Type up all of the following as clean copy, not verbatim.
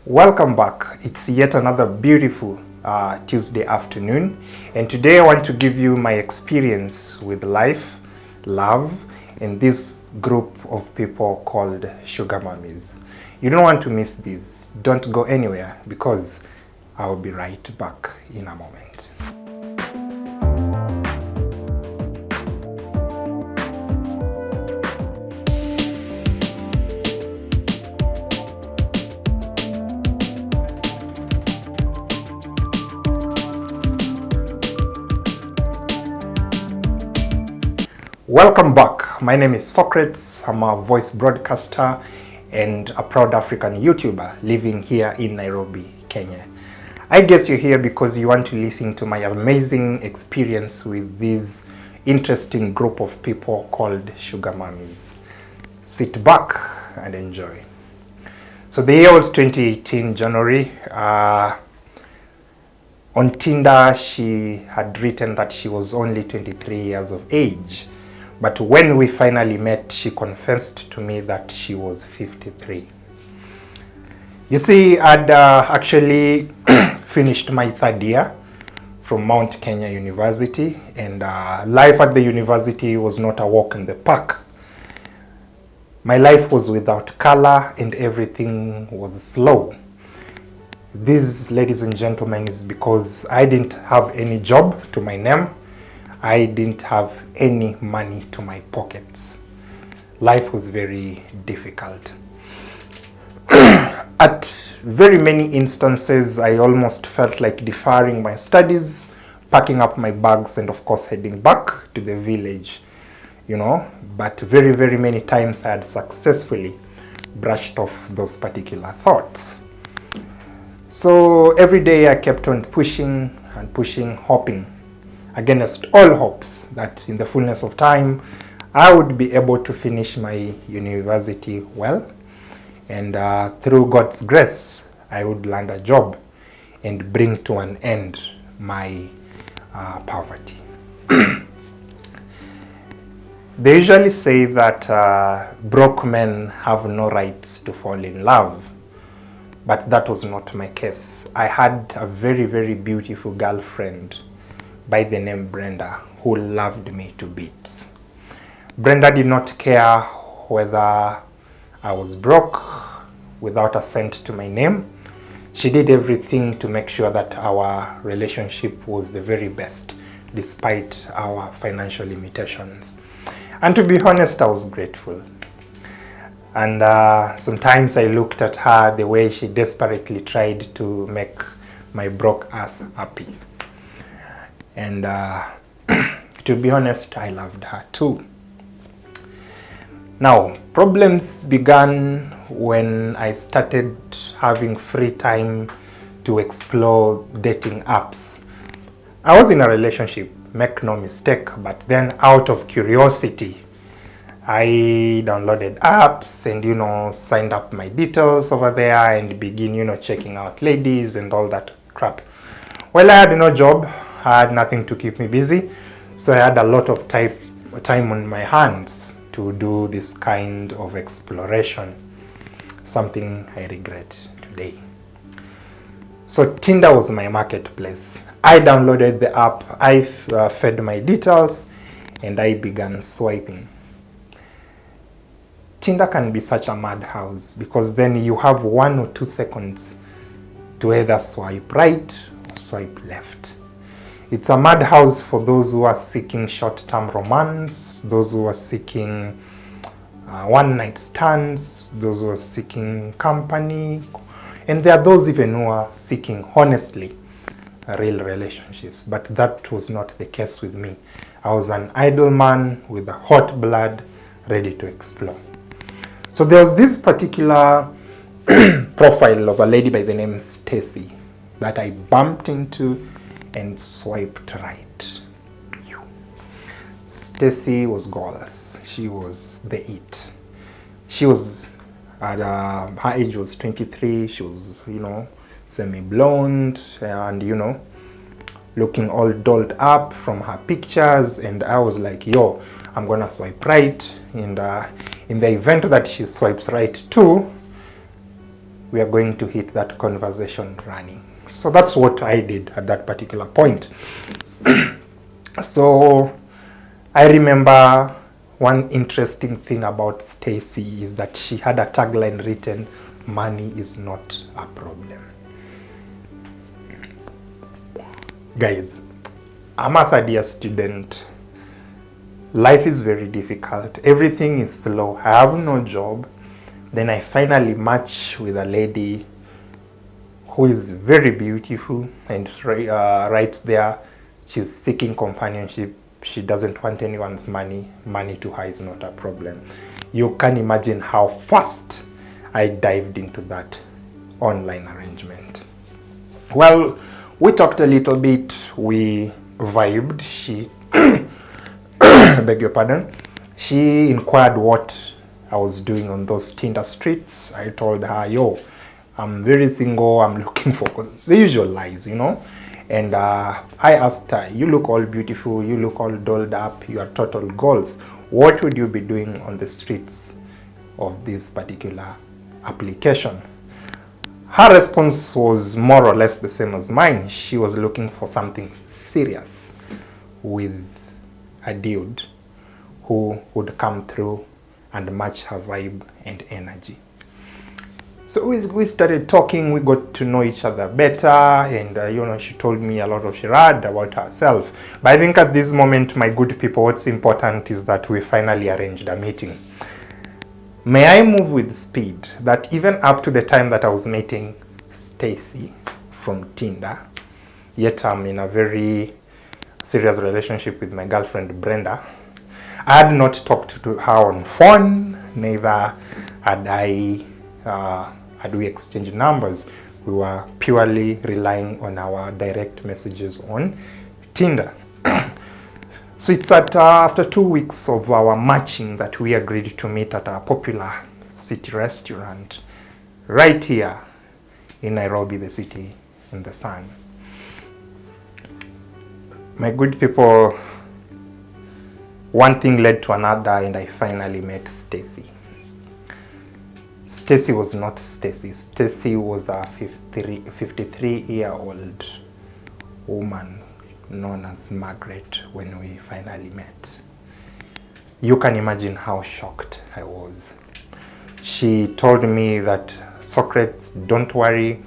Welcome back. It's yet another beautiful Tuesday afternoon, and today I want to give you my experience with life, love, and this group of people called sugar mummies. You don't want to miss this. Don't go anywhere because I'll be right back in a moment. Welcome back. My name is Socrates. I'm a voice broadcaster and a proud African YouTuber living here in Nairobi, Kenya. I guess you're here because you want to listen to my amazing experience with this interesting group of people called sugar mummies. Sit back and enjoy. So the year was 2018, January. On Tinder, she had written that she was only 23 years of age. But when we finally met, she confessed to me that she was 53. You see, I'd actually finished my third year from Mount Kenya University, and life at the university was not a walk in the park. My life was without color and everything was slow. This, ladies and gentlemen, is because I didn't have any job to my name. I didn't have any money to my pockets. Life was very difficult. At very many instances, I almost felt like deferring my studies, packing up my bags, and of course heading back to the village, But very many times I had successfully brushed off those particular thoughts. So every day I kept on pushing and pushing, hoping against all hopes that in the fullness of time I would be able to finish my university well, and through God's grace I would land a job and bring to an end my poverty. They usually say that broke men have no rights to fall in love, but that was not my case. I had a very beautiful girlfriend by the name Brenda, who loved me to bits. Brenda did not care whether I was broke, without a cent to my name. She did everything to make sure that our relationship was the very best, despite our financial limitations. And to be honest, I was grateful. And sometimes I looked at her, the way she desperately tried to make my broke ass happy. And to be honest, I loved her too. Now, problems began when I started having free time to explore dating apps. I was in a relationship, make no mistake, but then out of curiosity, I downloaded apps and, signed up my details over there and begin, checking out ladies and all that crap. Well, I had no job. I had nothing to keep me busy, so I had a lot of time on my hands to do this kind of exploration, something I regret today. So Tinder was my marketplace. I downloaded the app, I fed my details, and I began swiping. Tinder can be such a madhouse because then you have 1 or 2 seconds to either swipe right or swipe left. It's a madhouse for those who are seeking short-term romance, those who are seeking one-night stands, those who are seeking company, and there are those even who are seeking, honestly, real relationships. But that was not the case with me. I was an idle man with a hot blood, ready to explore. So there was this particular profile of a lady by the name Stacy that I bumped into and swiped right. Stacy was goals. She was the it. She was her age was 23. She was, semi-blonde and, looking all dolled up from her pictures. And I was like, yo, I'm gonna swipe right. And in the event that she swipes right too, we are going to hit that conversation running. So that's what I did at that particular point. So I remember one interesting thing about Stacy is that she had a tagline written, "Money is not a problem." Guys, I'm a third year student. Life is very difficult. Everything is slow. I have no job. Then I finally match with a lady who is very beautiful, and right there, she's seeking companionship. She doesn't want anyone's money. Money to her is not a problem. You can imagine how fast I dived into that online arrangement. Well, we talked a little bit. We vibed. She, I beg your pardon. She inquired what I was doing on those Tinder streets. I told her, yo, I'm very single. I'm looking for the usual lies, you know. And I asked her, you look all beautiful, you look all dolled up, you are total goals. What would you be doing on the streets of this particular application? Her response was more or less the same as mine. She was looking for something serious with a dude who would come through and match her vibe and energy. So we started talking, we got to know each other better, and you know, she told me a lot of charade about herself. But I think at this moment, my good people, what's important is that we finally arranged a meeting. May I move with speed that even up to the time that I was meeting Stacy from Tinder, yet I'm in a very serious relationship with my girlfriend Brenda. I had not talked to her on phone, neither had we exchanged numbers. We were purely relying on our direct messages on Tinder. So it's after 2 weeks of our matching that we agreed to meet at a popular city restaurant right here in Nairobi, the city in the sun. My good people, one thing led to another, and I finally met Stacy. Stacy was not Stacy. Stacy was a 53-year-old woman known as Margaret when we finally met. You can imagine how shocked I was. She told me that, Socrates, don't worry,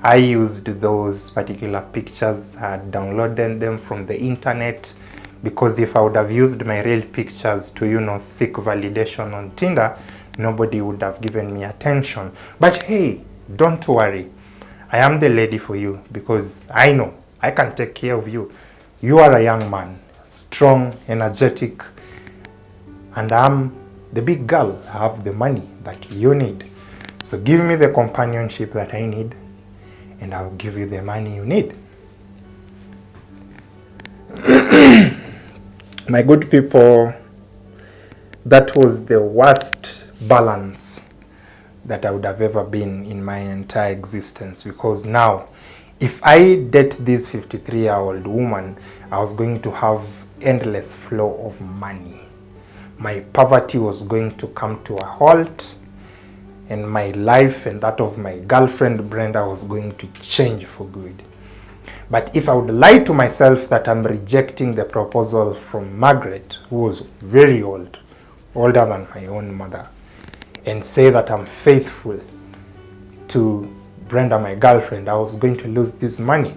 I used those particular pictures, I had downloaded them from the internet, because if I would have used my real pictures to, you know, seek validation on Tinder, nobody would have given me attention. But hey, don't worry, I am the lady for you, because I know I can take care of you. You are a young man, strong, energetic, and I'm the big girl. I have the money that you need. So give me the companionship that I need, and I'll give you the money you need. My good people, that was the worst balance that I would have ever been in my entire existence, because now, if I date this 53-year-old woman, I was going to have endless flow of money. My poverty was going to come to a halt, and my life and that of my girlfriend Brenda was going to change for good. But if I would lie to myself that I'm rejecting the proposal from Margaret, who was very old, older than my own mother, and say that I'm faithful to Brenda, my girlfriend, I was going to lose this money.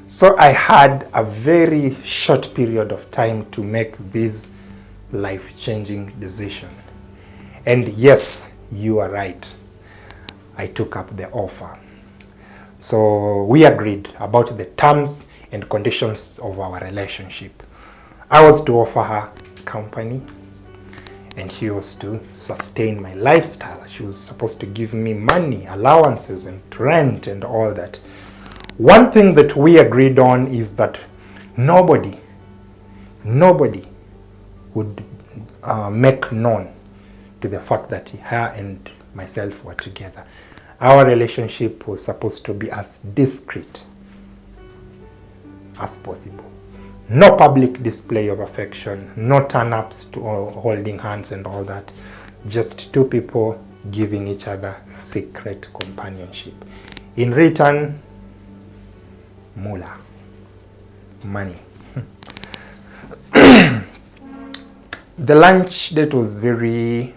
So I had a very short period of time to make this life-changing decision. And yes, you are right. I took up the offer. So we agreed about the terms and conditions of our relationship. I was to offer her company, and she was to sustain my lifestyle. She was supposed to give me money, allowances, and rent, and all that. One thing that we agreed on is that nobody would make known to the fact that her and myself were together. Our relationship was supposed to be as discreet as possible. No public display of affection, no turn-ups to holding hands and all that. Just two people giving each other secret companionship. In return, moolah, money. The lunch date was very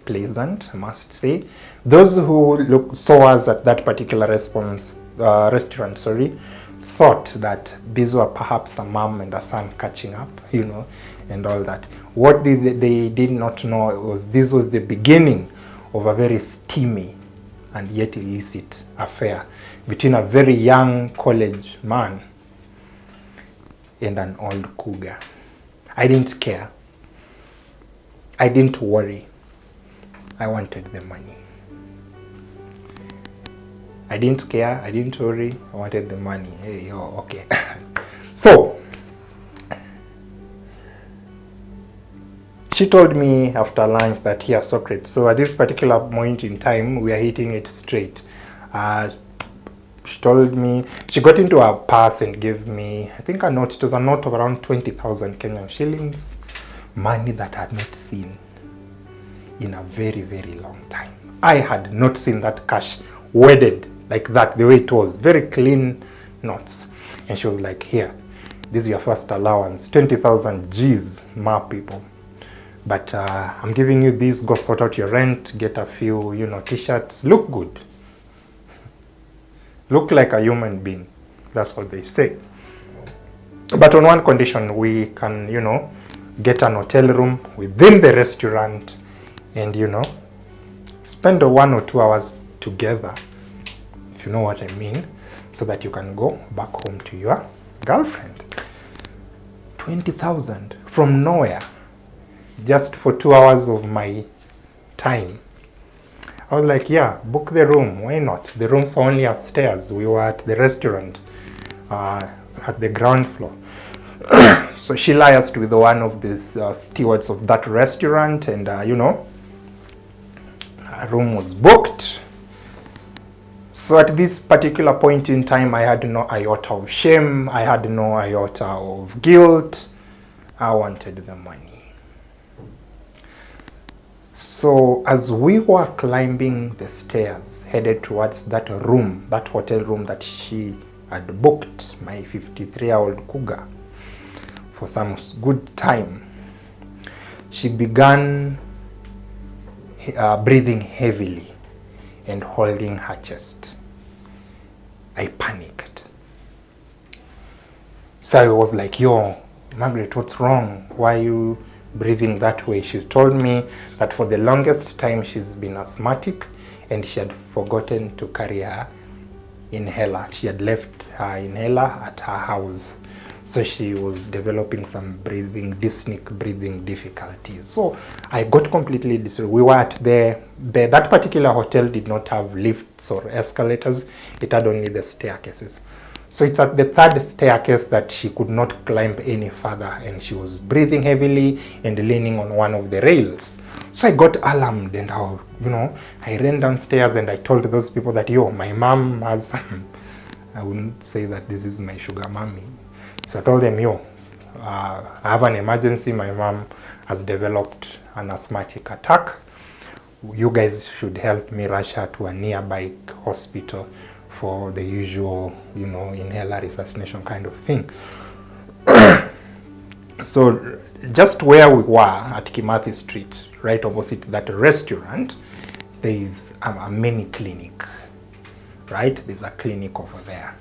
pleasant, I must say. Those who saw us at that particular restaurant, thought that these were perhaps a mom and a son catching up, and all that. What they did not know was this was the beginning of a very steamy and yet illicit affair between a very young college man and an old cougar. I didn't care. I didn't worry. I wanted the money. I didn't care. I didn't worry. I wanted the money. Hey, okay. So, she told me after lunch that, here, Socrates, so at this particular point in time, we are hitting it straight. She told me, she got into her purse and gave me, I think a note. It was a note of around 20,000 Kenyan shillings. Money that I had not seen in a very, very long time. I had not seen that cash wedded like that, the way it was. Very clean notes. And she was like, here, this is your first allowance. 20,000 G's, ma people. But I'm giving you this, go sort out your rent, get a few, t-shirts. Look good. Look like a human being. That's what they say. But on one condition, we can, get an hotel room within the restaurant and, spend 1 or 2 hours together, if you know what I mean, so that you can go back home to your girlfriend. 20,000 from nowhere, just for 2 hours of my time. I was like, yeah, book the room, why not? The rooms are only upstairs. We were at the restaurant at the ground floor. So she liaised with one of the stewards of that restaurant, and her room was booked. So at this particular point in time, I had no iota of shame. I had no iota of guilt. I wanted the money. So as we were climbing the stairs, headed towards that room, that hotel room that she had booked, my 53-year-old cougar, for some good time, she began breathing heavily and holding her chest. I panicked. So I was like, yo, Margaret, what's wrong? Why are you breathing that way? She told me that for the longest time she's been asthmatic and she had forgotten to carry her inhaler. She had left her inhaler at her house. So she was developing some dyspneic breathing difficulties. So I got completely disturbed. We were at that particular hotel did not have lifts or escalators. It had only the staircases. So it's at the third staircase that she could not climb any further, and she was breathing heavily and leaning on one of the rails. So I got alarmed, and I ran downstairs and I told those people that, yo, my mom has, I wouldn't say that this is my sugar mommy. So I told them, yo, I have an emergency. My mom has developed an asthmatic attack. You guys should help me rush her to a nearby hospital for the usual, inhaler resuscitation kind of thing. So just where we were at Kimathi Street, right opposite that restaurant, there is a mini clinic, right? There's a clinic over there.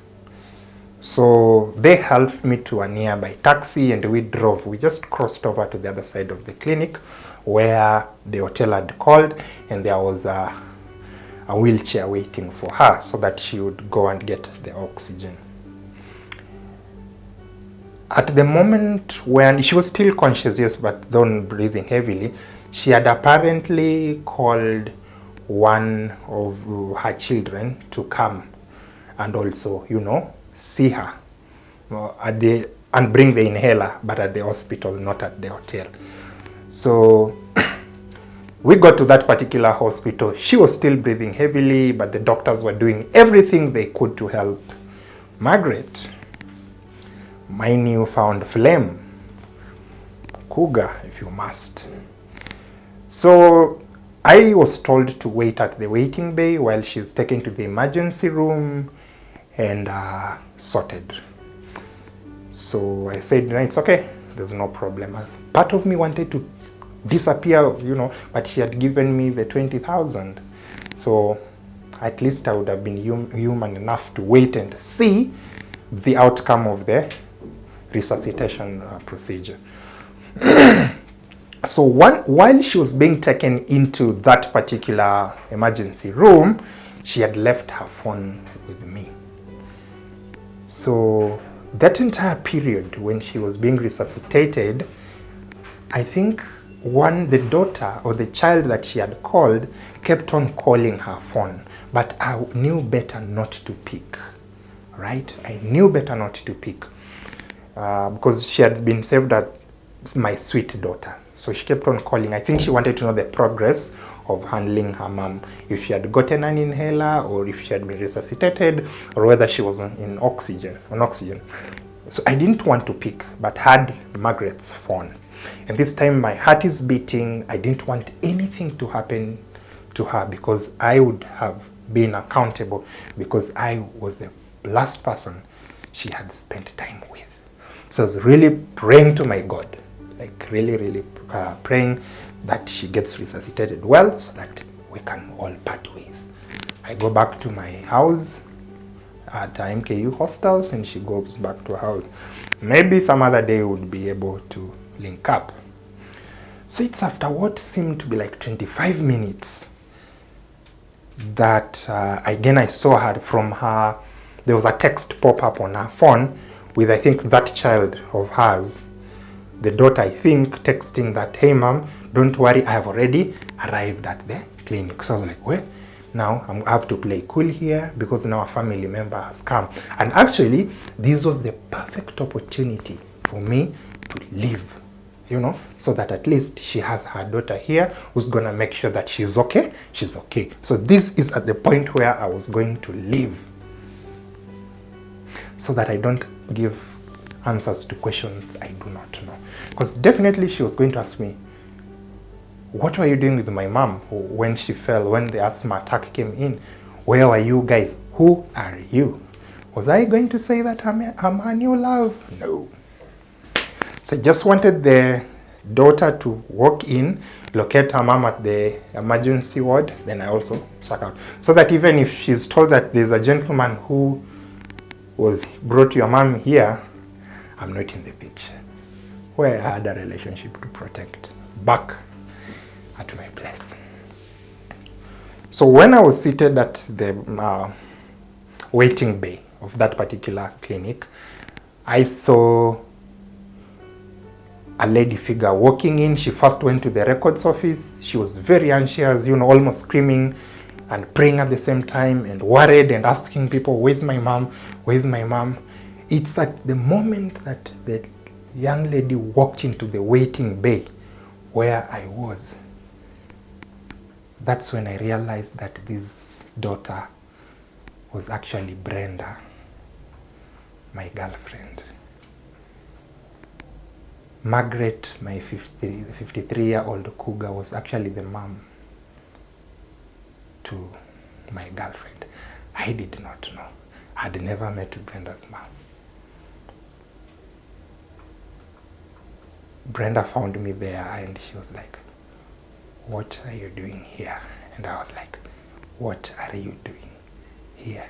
So they helped me to a nearby taxi and we drove. We just crossed over to the other side of the clinic where the hotel had called, and there was a wheelchair waiting for her so that she would go and get the oxygen. At the moment when she was still conscious, yes, but then breathing heavily, she had apparently called one of her children to come and also, see her and bring the inhaler, but at the hospital, not at the hotel. So we got to that particular hospital. She was still breathing heavily, but the doctors were doing everything they could to help Margaret, my newfound flame, cougar, if you must. So I was told to wait at the waiting bay while she's taken to the emergency room and sorted. So I said, no, it's okay, there's no problem. Part of me wanted to disappear, but she had given me the 20,000. So at least I would have been human enough to wait and see the outcome of the resuscitation procedure. So while she was being taken into that particular emergency room, she had left her phone with me. So that entire period when she was being resuscitated, I think the daughter or the child that she had called kept on calling her phone, but I knew better not to pick, right? I knew better not to pick because she had been saved as my sweet daughter. So she kept on calling. I think she wanted to know the progress of handling her mom, if she had gotten an inhaler or if she had been resuscitated or whether she was on oxygen. So I didn't want to pick, but had Margaret's phone. And this time my heart is beating. I didn't want anything to happen to her because I would have been accountable, because I was the last person she had spent time with. So I was really praying to my God, like really praying that she gets resuscitated well so that we can all part ways. I go back to my house at MKU hostels and she goes back to her house. Maybe some other day would be able to link up. So it's after what seemed to be like 25 minutes that again I saw her from her. There was a text pop up on her phone with, I think, that child of hers, the daughter, I think, texting that, hey mom, don't worry, I have already arrived at the clinic. So I was like, well, now I have to play cool here because now a family member has come. And actually, this was the perfect opportunity for me to leave, so that at least she has her daughter here who's gonna make sure that she's okay. She's okay. So this is at the point where I was going to leave, so that I don't give answers to questions I do not know. Because definitely she was going to ask me, what were you doing with my mom when she fell, when the asthma attack came in? Where were you guys? Who are you? Was I going to say that I'm her new love? No. So I just wanted the daughter to walk in, locate her mom at the emergency ward, then I also check out. So that even if she's told that there's a gentleman who brought your mom here, I'm not in the picture. Where I had a relationship to protect back at my place. So when I was seated at the waiting bay of that particular clinic, I saw a lady figure walking in. She first went to the records office. She was very anxious, almost screaming and praying at the same time and worried and asking people, where's my mom? Where's my mom? It's at the moment that the young lady walked into the waiting bay where I was. That's when I realized that this daughter was actually Brenda, my girlfriend. Margaret, my 53-year-old cougar, was actually the mom to my girlfriend. I did not know. I had never met Brenda's mom. Brenda found me there and she was like, what are you doing here? And I was like, what are you doing here?